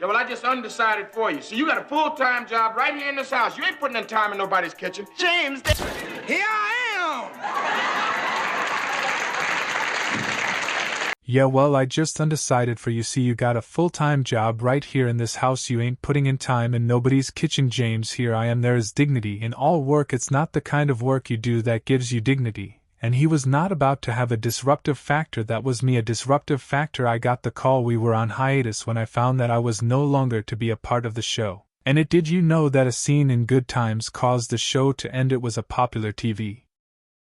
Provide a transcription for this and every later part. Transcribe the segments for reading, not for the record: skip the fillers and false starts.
Yeah, well, I just undecided for you. So you got a full-time job right here in this house. You ain't putting in time in nobody's kitchen. James, here I am! Yeah, well, I just undecided for you. See, you got a full-time job right here in this house. You ain't putting in time in nobody's kitchen. James, here I am. There is dignity in all work. It's not the kind of work you do that gives you dignity. And he was not about to have a disruptive factor. That was me, a disruptive factor. I got the call. We were on hiatus when I found that I was no longer to be a part of the show. And it did. You know that a scene in Good Times caused the show to end. It was a popular TV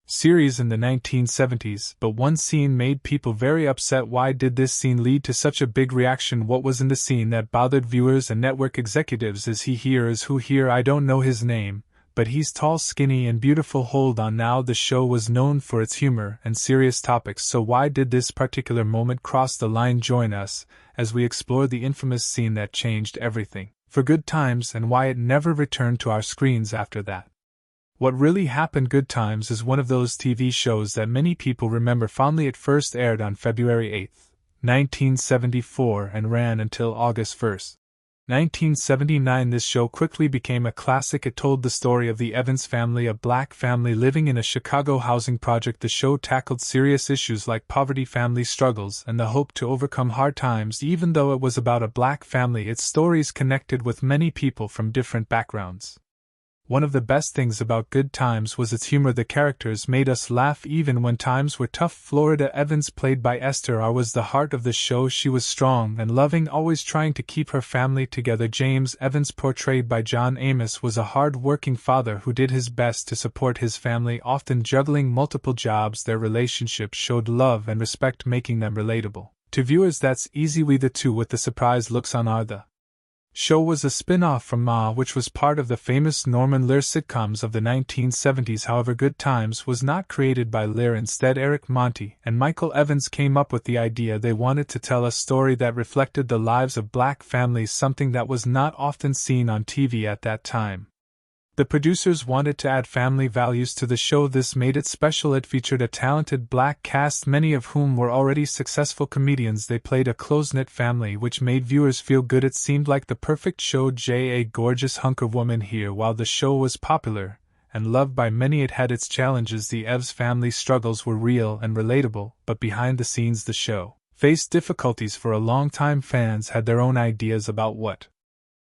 series in the 1970s, but one scene made people very upset. Why did this scene lead to such a big reaction? What was in the scene that bothered viewers and network executives? Is he here? Is who here? I don't know his name, but he's tall, skinny, and beautiful. Hold on now. The show was known for its humor and serious topics, so why did this particular moment cross the line? Join us as we explore the infamous scene that changed everything for Good Times and why it never returned to our screens after that. What really happened? Good Times is one of those TV shows that many people remember fondly. It first aired on February 8, 1974 and ran until August 1, 1979. This show quickly became a classic. It told the story of the Evans family, a black family living in a Chicago housing project. The show tackled serious issues like poverty, family struggles, and the hope to overcome hard times. Even though it was about a black family, its stories connected with many people from different backgrounds. One of the best things about Good Times was its humor. The characters made us laugh even when times were tough. Florida Evans, played by Esther R., was the heart of the show. She was strong and loving, always trying to keep her family together. James Evans, portrayed by John Amos, was a hard-working father who did his best to support his family, often juggling multiple jobs. Their relationship showed love and respect, making them relatable to viewers. That's easy. We the two with the surprised looks on are the show was a spin-off from Ma, which was part of the famous Norman Lear sitcoms of the 1970s. However, Good Times was not created by Lear. Instead, Eric Monty and Michael Evans came up with the idea. They wanted to tell a story that reflected the lives of black families, something that was not often seen on TV at that time. The producers wanted to add family values to the show. This made it special. It featured a talented black cast, many of whom were already successful comedians. They played a close-knit family, which made viewers feel good. It seemed like the perfect show. A gorgeous hunk of woman here. While the show was popular and loved by many, it had its challenges. The Evans family struggles were real and relatable, but behind the scenes the show faced difficulties. For a long time, fans had their own ideas about what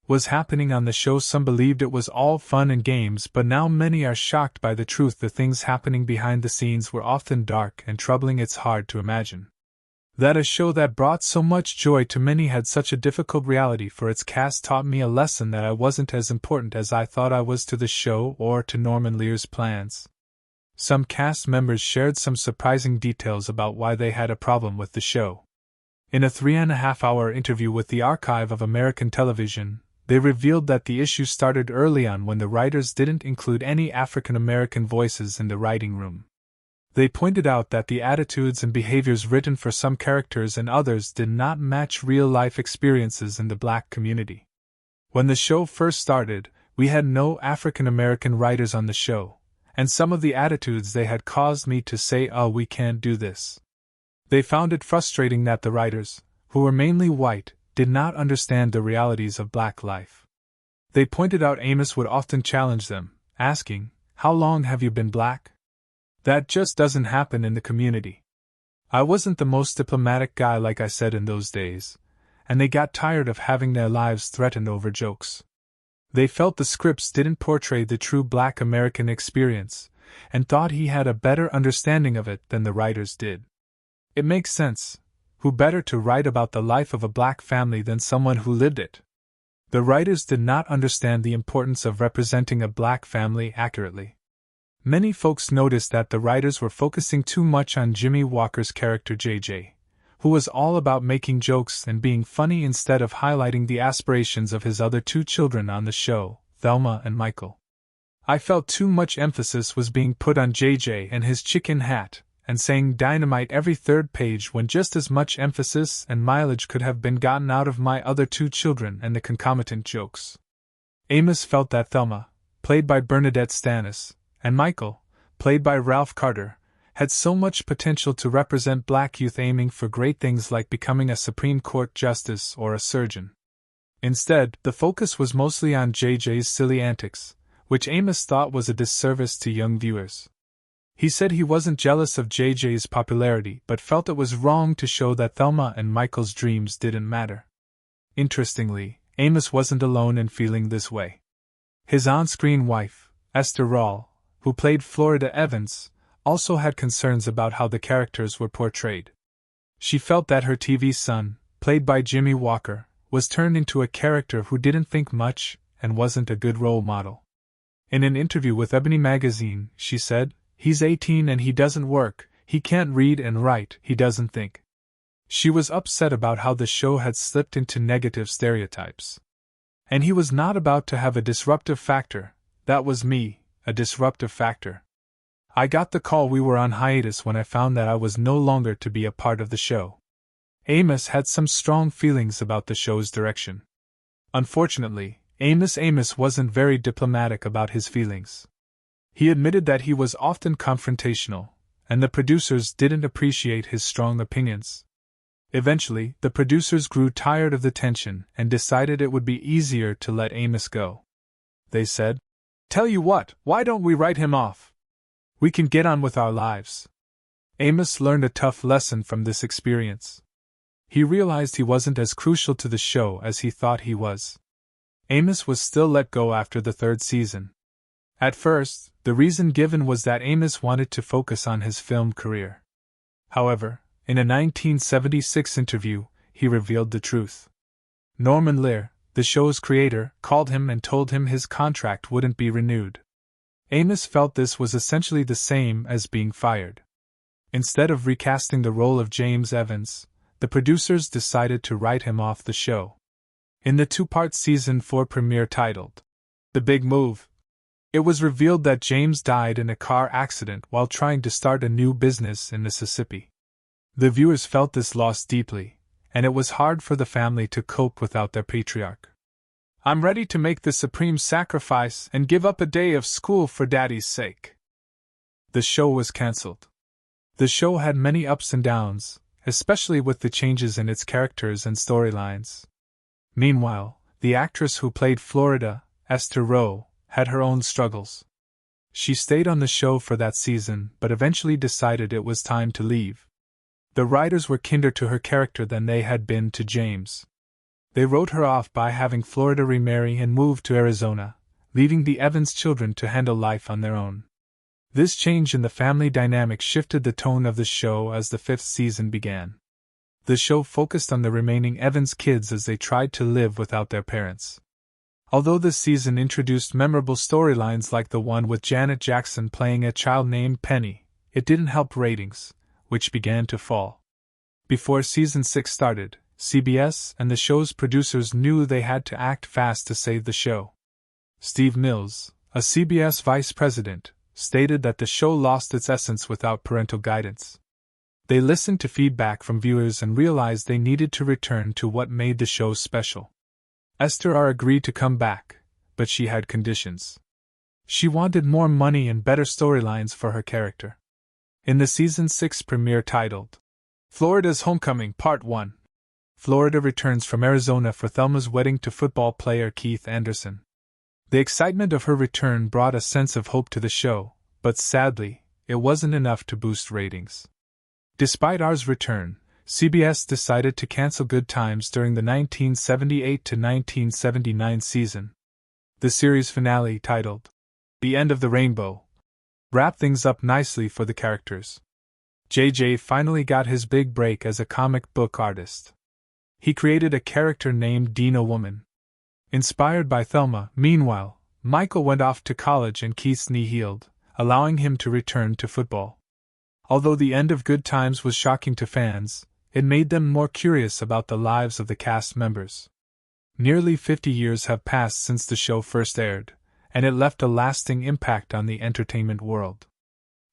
was happening on the show. Some believed it was all fun and games, but now many are shocked by the truth. The things happening behind the scenes were often dark and troubling. It's hard to imagine that a show that brought so much joy to many had such a difficult reality. For its cast taught me a lesson that I wasn't as important as I thought I was to the show or to Norman Lear's plans. Some cast members shared some surprising details about why they had a problem with the show. In a 3.5-hour interview with the Archive of American Television, they revealed that the issue started early on when the writers didn't include any African American voices in the writing room. They pointed out that the attitudes and behaviors written for some characters and others did not match real-life experiences in the black community. When the show first started, we had no African American writers on the show, and some of the attitudes they had caused me to say, "Oh, we can't do this." They found it frustrating that the writers, who were mainly white, did not understand the realities of black life. They pointed out Amos would often challenge them, asking, "How long have you been black? That just doesn't happen in the community." I wasn't the most diplomatic guy, like I said, in those days, and they got tired of having their lives threatened over jokes. They felt the scripts didn't portray the true black American experience, and thought he had a better understanding of it than the writers did. It makes sense. Who better to write about the life of a black family than someone who lived it? The writers did not understand the importance of representing a black family accurately. Many folks noticed that the writers were focusing too much on Jimmy Walker's character JJ, who was all about making jokes and being funny instead of highlighting the aspirations of his other two children on the show, Thelma and Michael. I felt too much emphasis was being put on JJ and his chicken hat, and saying dynamite every third page, when just as much emphasis and mileage could have been gotten out of my other two children and the concomitant jokes. Amos felt that Thelma, played by Bernadette Stanis, and Michael, played by Ralph Carter, had so much potential to represent black youth aiming for great things like becoming a Supreme Court justice or a surgeon. Instead, the focus was mostly on JJ's silly antics, which Amos thought was a disservice to young viewers. He said he wasn't jealous of JJ's popularity but felt it was wrong to show that Thelma and Michael's dreams didn't matter. Interestingly, Amos wasn't alone in feeling this way. His on-screen wife, Esther Rawl, who played Florida Evans, also had concerns about how the characters were portrayed. She felt that her TV son, played by Jimmy Walker, was turned into a character who didn't think much and wasn't a good role model. In an interview with Ebony magazine, she said, "He's 18 and he doesn't work, he can't read and write, he doesn't think." She was upset about how the show had slipped into negative stereotypes. And he was not about to have a disruptive factor. That was me, a disruptive factor. I got the call we were on hiatus when I found that I was no longer to be a part of the show. Amos had some strong feelings about the show's direction. Unfortunately, Amos wasn't very diplomatic about his feelings. He admitted that he was often confrontational, and the producers didn't appreciate his strong opinions. Eventually, the producers grew tired of the tension and decided it would be easier to let Amos go. They said, "Tell you what, why don't we write him off? We can get on with our lives." Amos learned a tough lesson from this experience. He realized he wasn't as crucial to the show as he thought he was. Amos was still let go after the third season. At first, the reason given was that Amos wanted to focus on his film career. However, in a 1976 interview, he revealed the truth. Norman Lear, the show's creator, called him and told him his contract wouldn't be renewed. Amos felt this was essentially the same as being fired. Instead of recasting the role of James Evans, the producers decided to write him off the show. In the two-part season 4 premiere titled The Big Move, it was revealed that James died in a car accident while trying to start a new business in Mississippi. The viewers felt this loss deeply, and it was hard for the family to cope without their patriarch. "I'm ready to make the supreme sacrifice and give up a day of school for Daddy's sake." The show was cancelled. The show had many ups and downs, especially with the changes in its characters and storylines. Meanwhile, the actress who played Florida, Esther Rowe, had her own struggles. She stayed on the show for that season but eventually decided it was time to leave. The writers were kinder to her character than they had been to James. They wrote her off by having Florida remarry and move to Arizona, leaving the Evans children to handle life on their own. This change in the family dynamic shifted the tone of the show as the fifth season began. The show focused on the remaining Evans kids as they tried to live without their parents. Although this season introduced memorable storylines like the one with Janet Jackson playing a child named Penny, it didn't help ratings, which began to fall. Before season 6 started, CBS and the show's producers knew they had to act fast to save the show. Steve Mills, a CBS vice president, stated that the show lost its essence without parental guidance. They listened to feedback from viewers and realized they needed to return to what made the show special. Esther R. agreed to come back, but she had conditions. She wanted more money and better storylines for her character. In the season 6 premiere titled Florida's Homecoming Part 1, Florida returns from Arizona for Thelma's wedding to football player Keith Anderson. The excitement of her return brought a sense of hope to the show, but sadly, it wasn't enough to boost ratings. Despite R's return, CBS decided to cancel Good Times during the 1978 to 1979 season. The series finale, titled The End of the Rainbow, wrapped things up nicely for the characters. JJ finally got his big break as a comic book artist. He created a character named Dina Woman. Inspired by Thelma, meanwhile, Michael went off to college and Keith's knee healed, allowing him to return to football. Although the end of Good Times was shocking to fans, it made them more curious about the lives of the cast members. Nearly 50 years have passed since the show first aired, and it left a lasting impact on the entertainment world.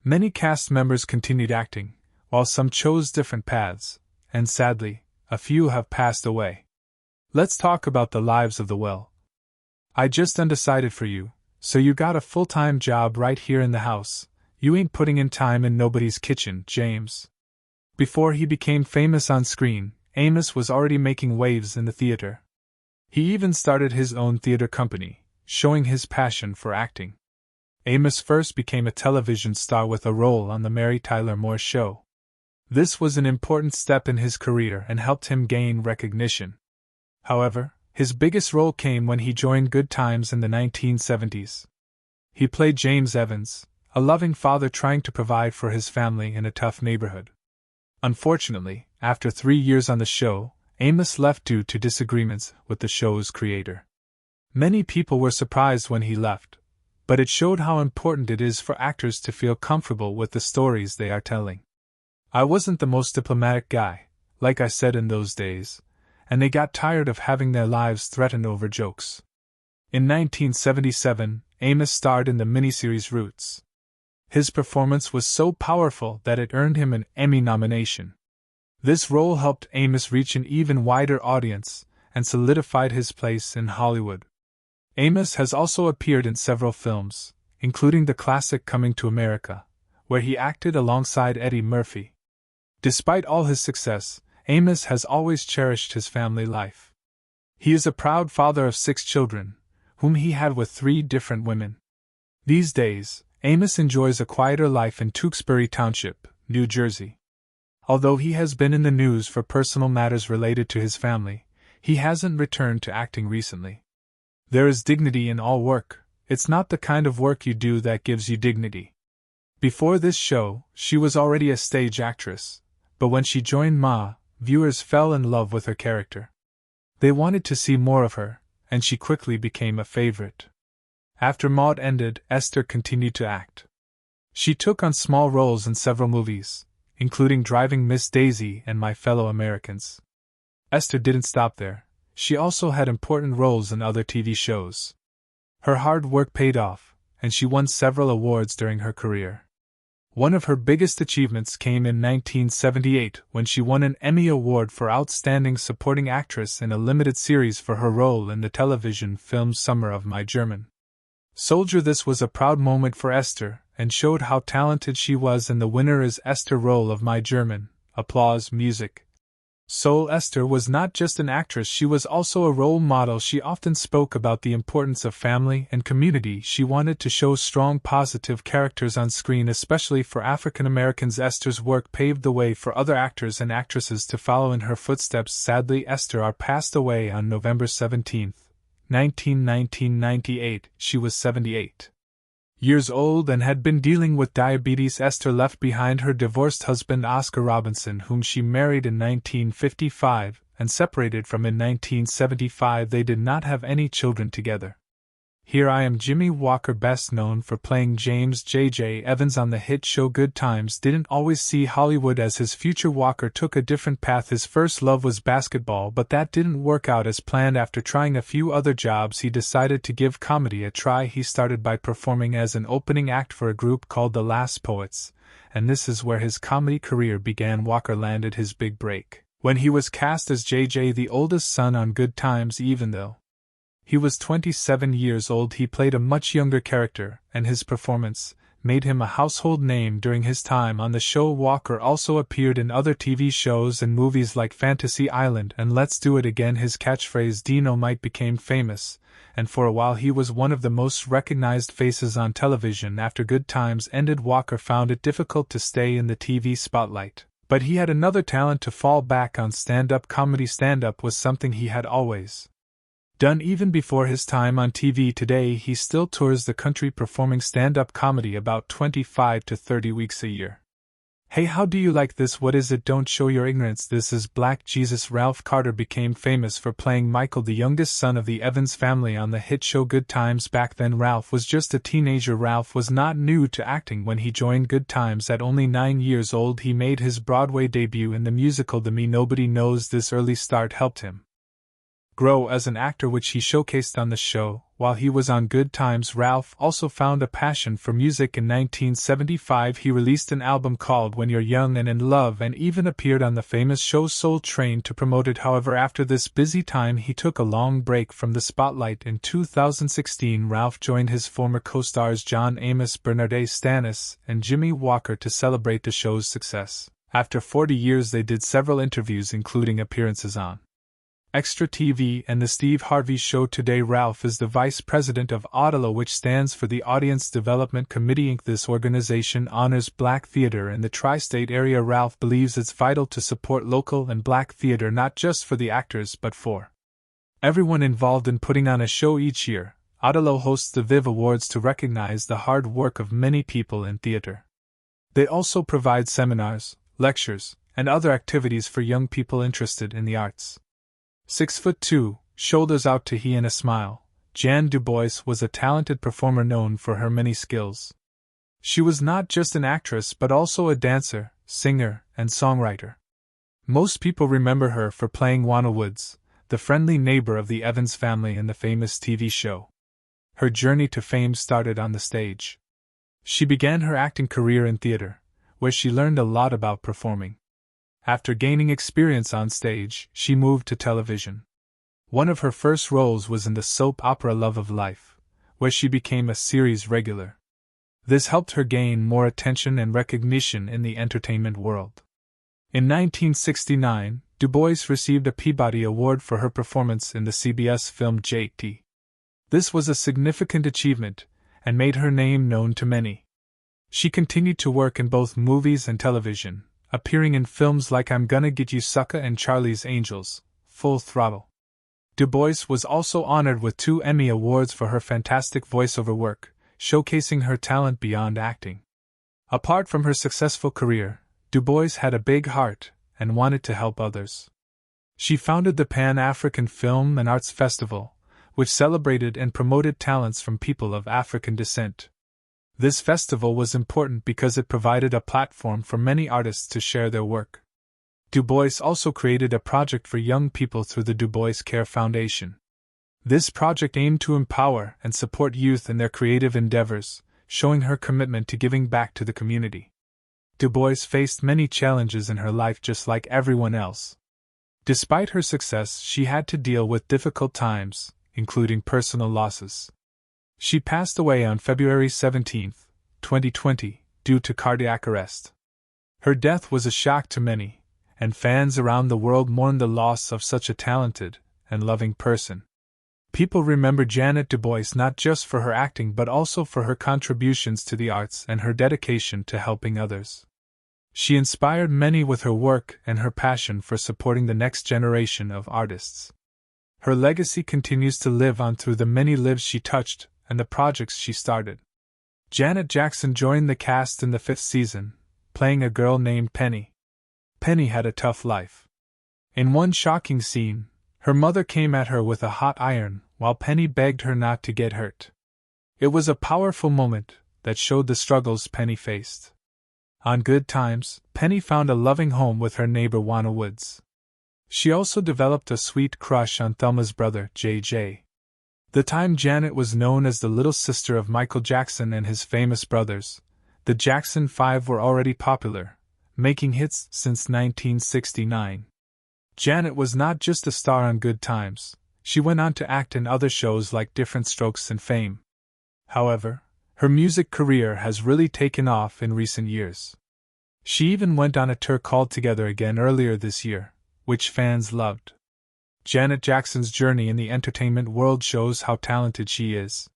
Many cast members continued acting, while some chose different paths, and sadly, a few have passed away. Let's talk about the lives of the well. I just undecided for you, so you got a full-time job right here in the house. You ain't putting in time in nobody's kitchen, James. Before he became famous on screen, Amos was already making waves in the theater. He even started his own theater company, showing his passion for acting. Amos first became a television star with a role on The Mary Tyler Moore Show. This was an important step in his career and helped him gain recognition. However, his biggest role came when he joined Good Times in the 1970s. He played James Evans, a loving father trying to provide for his family in a tough neighborhood. Unfortunately, after 3 years on the show, Amos left due to disagreements with the show's creator. Many people were surprised when he left, but it showed how important it is for actors to feel comfortable with the stories they are telling. I wasn't the most diplomatic guy, like I said in those days, and they got tired of having their lives threatened over jokes. In 1977, Amos starred in the miniseries Roots. His performance was so powerful that it earned him an Emmy nomination. This role helped Amos reach an even wider audience and solidified his place in Hollywood. Amos has also appeared in several films, including the classic Coming to America, where he acted alongside Eddie Murphy. Despite all his success, Amos has always cherished his family life. He is a proud father of 6 children, whom he had with 3 different women. These days, Amos enjoys a quieter life in Tewksbury Township, New Jersey. Although he has been in the news for personal matters related to his family, he hasn't returned to acting recently. There is dignity in all work. It's not the kind of work you do that gives you dignity. Before this show, she was already a stage actress, but when she joined Ma, viewers fell in love with her character. They wanted to see more of her, and she quickly became a favorite. After Maude ended, Esther continued to act. She took on small roles in several movies, including Driving Miss Daisy and My Fellow Americans. Esther didn't stop there. She also had important roles in other TV shows. Her hard work paid off, and she won several awards during her career. One of her biggest achievements came in 1978 when she won an Emmy Award for Outstanding Supporting Actress in a limited series for her role in the television film Summer of My German Soldier. This was a proud moment for Esther and showed how talented she was, and the winner is Esther role of My German. Applause music. Soul. Esther was not just an actress, she was also a role model. She often spoke about the importance of family and community. She wanted to show strong, positive characters on screen, especially for African Americans. Esther's work paved the way for other actors and actresses to follow in her footsteps. Sadly, Esther passed away on November 17, 1998. She was 78 years old and had been dealing with diabetes. Esther left behind her divorced husband Oscar Robinson, whom she married in 1955 and separated from in 1975. They did not have any children together. Here I am. Jimmy Walker, best known for playing James J.J. Evans on the hit show Good Times, didn't always see Hollywood as his future. Walker took a different path. His first love was basketball, but that didn't work out as planned. After trying a few other jobs, he decided to give comedy a try. He started by performing as an opening act for a group called The Last Poets, and this is where his comedy career began. Walker landed his big break when he was cast as J.J., the oldest son on Good Times. Even though he was 27 years old, he played a much younger character, and his performance made him a household name during his time on the show. Walker also appeared in other TV shows and movies like Fantasy Island and Let's Do It Again. His catchphrase "Dynamite" became famous, and for a while he was one of the most recognized faces on television. After Good Times ended, Walker found it difficult to stay in the TV spotlight, but he had another talent to fall back on: stand-up comedy. Stand-up was something he had always done even before his time on TV. Today he still tours the country performing stand-up comedy about 25 to 30 weeks a year. Hey, how do you like this? What is it? Don't show your ignorance. This is Black Jesus. Ralph Carter became famous for playing Michael, the youngest son of the Evans family on the hit show Good Times. Back then Ralph was just a teenager. Ralph was not new to acting. When he joined Good Times at only 9 years old, he made his Broadway debut in the musical The Me Nobody Knows. This early start helped him grow as an actor, which he showcased on the show. While he was on Good Times, Ralph also found a passion for music. In 1975 he released an album called When You're Young and in Love and even appeared on the famous show Soul Train to promote it. However, after this busy time he took a long break from the spotlight. In 2016 Ralph joined his former co-stars John Amos, Bernadette Stanis, and Jimmy Walker to celebrate the show's success. After 40 years they did several interviews, including appearances on Extra TV and The Steve Harvey Show. Today Ralph is the vice president of AUDALO, which stands for the Audience Development Committee Inc. This organization honors black theater in the tri-state area. Ralph believes it's vital to support local and black theater, not just for the actors but for everyone involved in putting on a show each year. AUDALO hosts the Viv Awards to recognize the hard work of many people in theater. They also provide seminars, lectures, and other activities for young people interested in the arts. 6'2", shoulders out to he and a smile, Jan Du Bois was a talented performer known for her many skills. She was not just an actress but also a dancer, singer, and songwriter. Most people remember her for playing Juana Woods, the friendly neighbor of the Evans family in the famous TV show. Her journey to fame started on the stage. She began her acting career in theater, where she learned a lot about performing. After gaining experience on stage, she moved to television. One of her first roles was in the soap opera Love of Life, where she became a series regular. This helped her gain more attention and recognition in the entertainment world. In 1969, Du Bois received a Peabody Award for her performance in the CBS film J.T. This was a significant achievement, and made her name known to many. She continued to work in both movies and television, appearing in films like I'm Gonna Get You Sucker and Charlie's Angels, Full Throttle. Du Bois was also honored with 2 Emmy Awards for her fantastic voiceover work, showcasing her talent beyond acting. Apart from her successful career, Du Bois had a big heart and wanted to help others. She founded the Pan-African Film and Arts Festival, which celebrated and promoted talents from people of African descent. This festival was important because it provided a platform for many artists to share their work. Du Bois also created a project for young people through the Du Bois Care Foundation. This project aimed to empower and support youth in their creative endeavors, showing her commitment to giving back to the community. Du Bois faced many challenges in her life just like everyone else. Despite her success, she had to deal with difficult times, including personal losses. She passed away on February 17, 2020, due to cardiac arrest. Her death was a shock to many, and fans around the world mourned the loss of such a talented and loving person. People remember Janet Du Bois not just for her acting but also for her contributions to the arts and her dedication to helping others. She inspired many with her work and her passion for supporting the next generation of artists. Her legacy continues to live on through the many lives she touched and the projects she started. Janet Jackson joined the cast in the 5th season, playing a girl named Penny. Penny had a tough life. In one shocking scene, her mother came at her with a hot iron while Penny begged her not to get hurt. It was a powerful moment that showed the struggles Penny faced. On Good Times, Penny found a loving home with her neighbor Juana Woods. She also developed a sweet crush on Thelma's brother, J.J. The time Janet was known as the little sister of Michael Jackson and his famous brothers, the Jackson 5 were already popular, making hits since 1969. Janet was not just a star on Good Times, she went on to act in other shows like Different Strokes and Fame. However, her music career has really taken off in recent years. She even went on a tour called Together Again earlier this year, which fans loved. Janet Jackson's journey in the entertainment world shows how talented she is.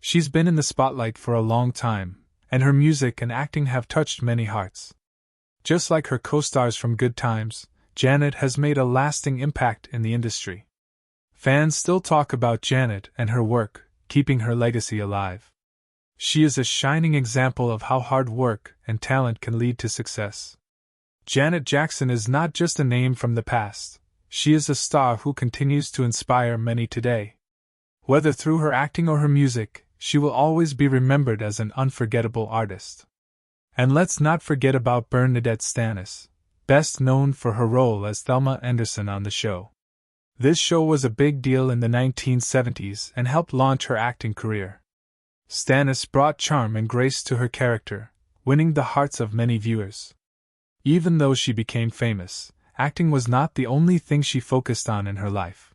She's been in the spotlight for a long time, and her music and acting have touched many hearts. Just like her co-stars from Good Times, Janet has made a lasting impact in the industry. Fans still talk about Janet and her work, keeping her legacy alive. She is a shining example of how hard work and talent can lead to success. Janet Jackson is not just a name from the past, she is a star who continues to inspire many today. Whether through her acting or her music, she will always be remembered as an unforgettable artist. And let's not forget about Bernadette Stanis, best known for her role as Thelma Anderson on the show. This show was a big deal in the 1970s and helped launch her acting career. Stanis brought charm and grace to her character, winning the hearts of many viewers. Even though she became famous, acting was not the only thing she focused on in her life.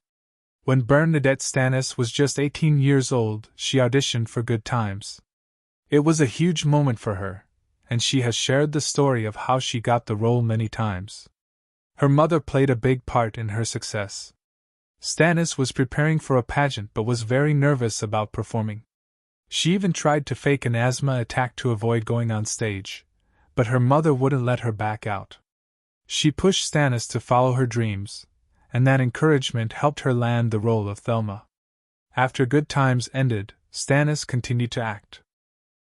When Bernadette Stanis was just 18 years old, she auditioned for Good Times. It was a huge moment for her, and she has shared the story of how she got the role many times. Her mother played a big part in her success. Stannis was preparing for a pageant but was very nervous about performing. She even tried to fake an asthma attack to avoid going on stage, but her mother wouldn't let her back out. She pushed Stannis to follow her dreams, and that encouragement helped her land the role of Thelma. After Good Times ended, Stannis continued to act.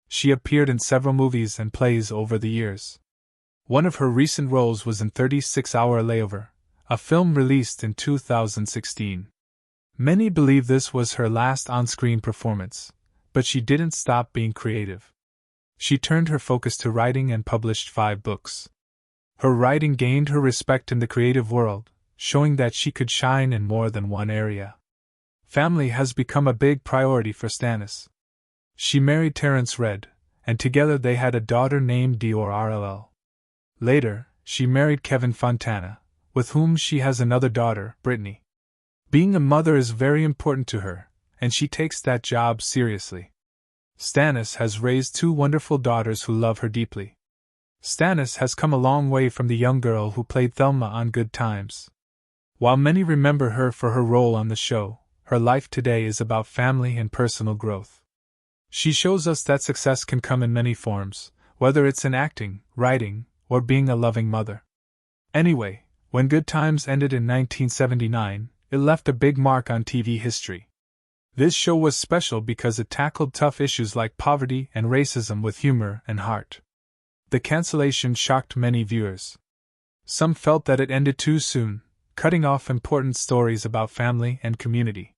She appeared in several movies and plays over the years. One of her recent roles was in 36-Hour Layover, a film released in 2016. Many believe this was her last on-screen performance, but she didn't stop being creative. She turned her focus to writing and published 5 books. Her writing gained her respect in the creative world, showing that she could shine in more than one area. Family has become a big priority for Stannis. She married Terrence Red, and together they had a daughter named Dior. Later, she married Kevin Fontana, with whom she has another daughter, Brittany. Being a mother is very important to her, and she takes that job seriously. Stannis has raised 2 wonderful daughters who love her deeply. Stannis has come a long way from the young girl who played Thelma on Good Times. While many remember her for her role on the show, her life today is about family and personal growth. She shows us that success can come in many forms, whether it's in acting, writing, or being a loving mother. Anyway, when Good Times ended in 1979, it left a big mark on TV history. This show was special because it tackled tough issues like poverty and racism with humor and heart. The cancellation shocked many viewers. Some felt that it ended too soon, cutting off important stories about family and community.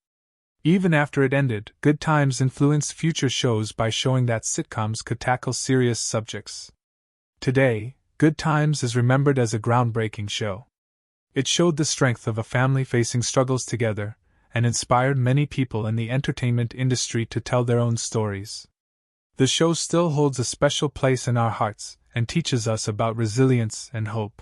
Even after it ended, Good Times influenced future shows by showing that sitcoms could tackle serious subjects. Today, Good Times is remembered as a groundbreaking show. It showed the strength of a family facing struggles together, and inspired many people in the entertainment industry to tell their own stories. The show still holds a special place in our hearts, and teaches us about resilience and hope.